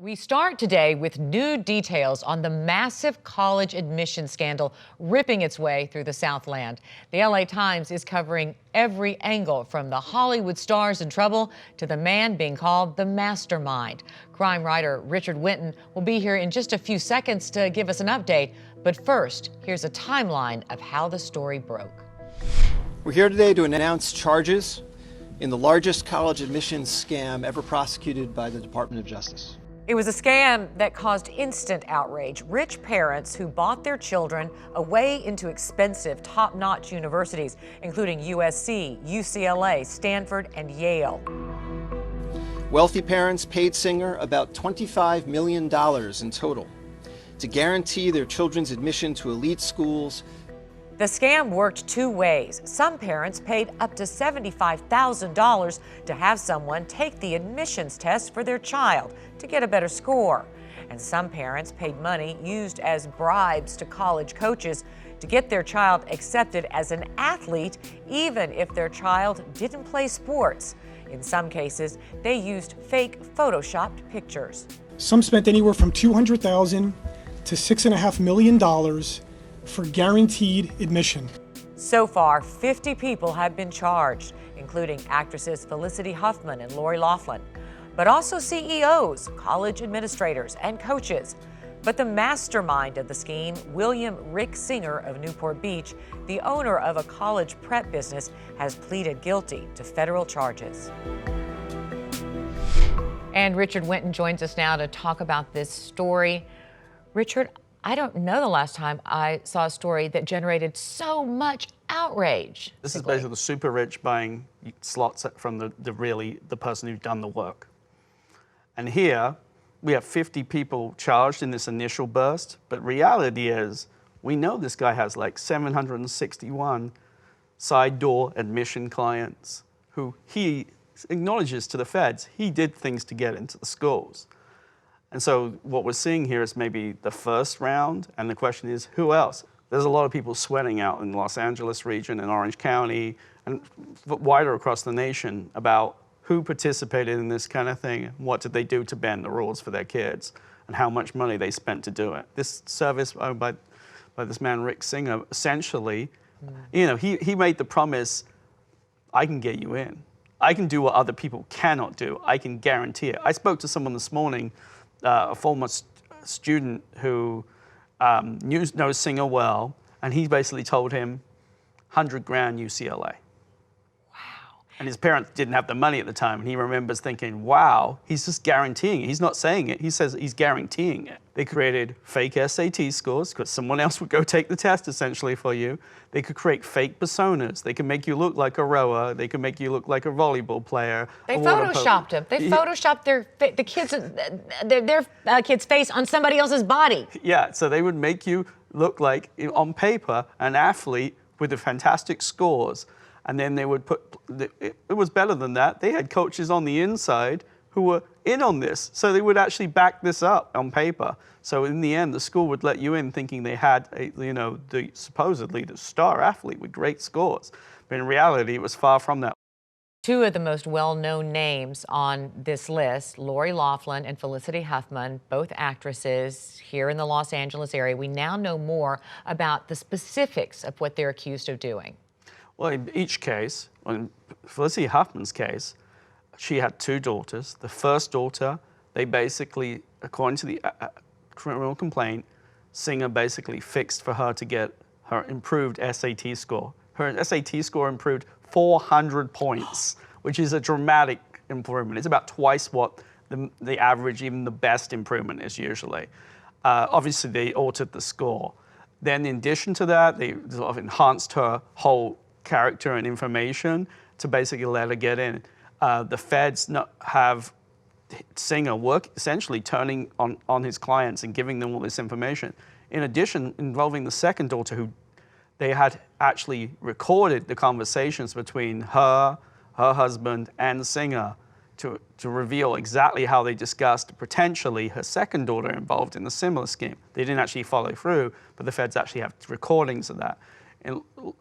We start today with new details on the massive college admission scandal ripping its way through the Southland. The LA Times is covering every angle, from the Hollywood stars in trouble to the man being called the mastermind. Crime writer Richard Winton will be here in just a few seconds to give us an update. But first, here's a timeline of how the story broke. We're here today to announce charges in the largest college admissions scam ever prosecuted by the Department of Justice. It was a scam that caused instant outrage. Rich parents who bought their children away into expensive, top-notch universities, including USC, UCLA, Stanford, and Yale. Wealthy parents paid Singer about $25 million in total to guarantee their children's admission to elite schools. The scam worked two ways. Some parents paid up to $75,000 to have someone take the admissions test for their child to get a better score. And some parents paid money used as bribes to college coaches to get their child accepted as an athlete, even if their child didn't play sports. In some cases, they used fake photoshopped pictures. Some spent anywhere from $200,000 to $6.5 million for guaranteed admission. So far, 50 people have been charged, including actresses Felicity Huffman and Lori Loughlin, but also CEOs, college administrators, and coaches. But the mastermind of the scheme, William Rick Singer of Newport Beach, the owner of a college prep business, has pleaded guilty to federal charges. And Richard Winton joins us now to talk about this story. Richard, I don't know the last time I saw a story that generated so much outrage. This is basically the super rich buying slots from the person who's done the work. And here we have 50 people charged in this initial burst, but reality is we know this guy has like 761 side door admission clients who he acknowledges to the feds he did things to get into the schools. And so what we're seeing here is maybe the first round, and the question is, who else? There's a lot of people sweating out in the Los Angeles region and Orange County and wider across the nation about who participated in this kind of thing, what did they do to bend the rules for their kids, and how much money they spent to do it. This service owned by this man, Rick Singer, essentially, he made the promise, I can get you in. I can do what other people cannot do. I can guarantee it. I spoke to someone this morning, a former student who knows Singer well, and he basically told him, 100 grand UCLA. Wow. And his parents didn't have the money at the time, and he remembers thinking, wow, he's just guaranteeing it. He's not saying it, he says he's guaranteeing it. They created fake SAT scores, because someone else would go take the test essentially for you. They could create fake personas. They could make you look like a rower. They could make you look like a volleyball player. They photoshopped them. They photoshopped their kid's face on somebody else's body. Yeah, so they would make you look like, on paper, an athlete with the fantastic scores. And then they would put, it was better than that. They had coaches on the inside who were in on this. So they would actually back this up on paper. So in the end, the school would let you in thinking they had, supposedly the star athlete with great scores. But in reality, it was far from that. Two of the most well-known names on this list, Lori Loughlin and Felicity Huffman, both actresses here in the Los Angeles area. We now know more about the specifics of what they're accused of doing. Well, in each case, in Felicity Huffman's case, she had two daughters. The first daughter, they basically, according to the criminal complaint, Singer basically fixed for her to get her improved SAT score. Her SAT score improved 400 points, which is a dramatic improvement. It's about twice what the average, even the best improvement is usually. Obviously, they altered the score. Then in addition to that, they sort of enhanced her whole character and information to basically let her get in. The feds have Singer work essentially turning on his clients and giving them all this information. In addition, involving the second daughter, who they had actually recorded the conversations between her husband, and Singer to reveal exactly how they discussed potentially her second daughter involved in the similar scheme. They didn't actually follow through, but the feds actually have recordings of that.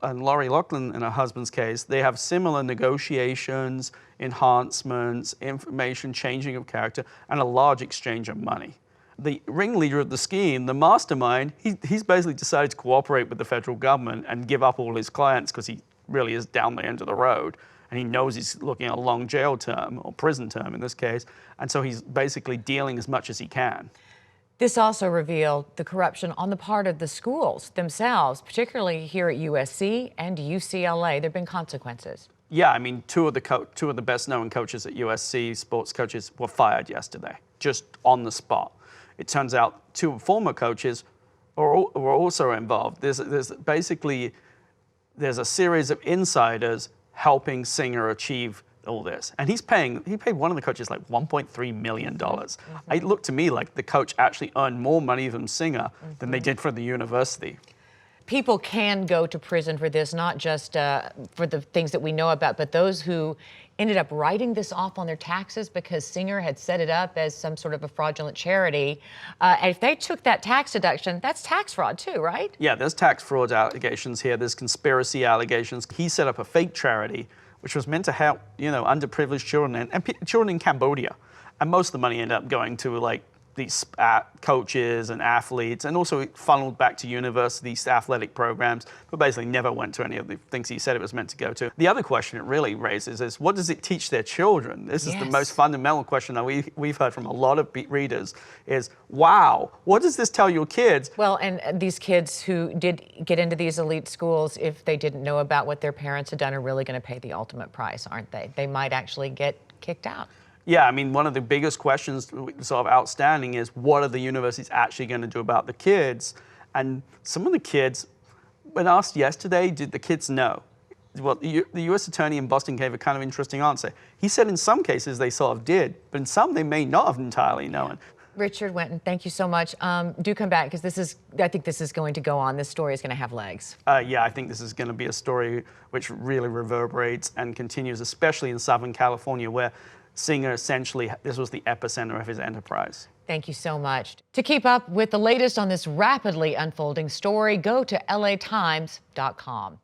and Lori Loughlin and her husband's case, they have similar negotiations, enhancements, information, changing of character, and a large exchange of money. The ringleader of the scheme, the mastermind, he's basically decided to cooperate with the federal government and give up all his clients because he really is down the end of the road. And he knows he's looking at a long jail term, or prison term in this case. And so he's basically dealing as much as he can. This also revealed the corruption on the part of the schools themselves, particularly here at USC and UCLA. There have been consequences. Yeah, I mean, two of the best-known coaches at USC, sports coaches, were fired yesterday, just on the spot. It turns out two former coaches were also involved. There's basically a series of insiders helping Singer achieve all this. And he paid one of the coaches like $1.3 million. It looked to me like the coach actually earned more money from Singer than they did for the university. People can go to prison for this, not just for the things that we know about, but those who ended up writing this off on their taxes because Singer had set it up as some sort of a fraudulent charity. And if they took that tax deduction, that's tax fraud too, right? Yeah, there's tax fraud allegations here. There's conspiracy allegations. He set up a fake charity which was meant to help, underprivileged children and children in Cambodia. And most of the money ended up going to like these coaches and athletes, and also it funneled back to universities, athletic programs, but basically never went to any of the things he said it was meant to go to. The other question it really raises is, what does it teach their children? This is the most fundamental question that we've heard from a lot of readers is, wow, what does this tell your kids? Well, and these kids who did get into these elite schools, if they didn't know about what their parents had done, are really going to pay the ultimate price, aren't they? They might actually get kicked out. Yeah, I mean, one of the biggest questions sort of outstanding is, what are the universities actually going to do about the kids? And some of the kids, when asked yesterday, did the kids know? Well, the U.S. attorney in Boston gave a kind of interesting answer. He said in some cases they sort of did, but in some they may not have entirely known. Richard Wenton, thank you so much. Do come back, because I think this is going to go on. This story is going to have legs. Yeah, I think this is going to be a story which really reverberates and continues, especially in Southern California, where Singer, essentially, this was the epicenter of his enterprise. Thank you so much. To keep up with the latest on this rapidly unfolding story, go to latimes.com.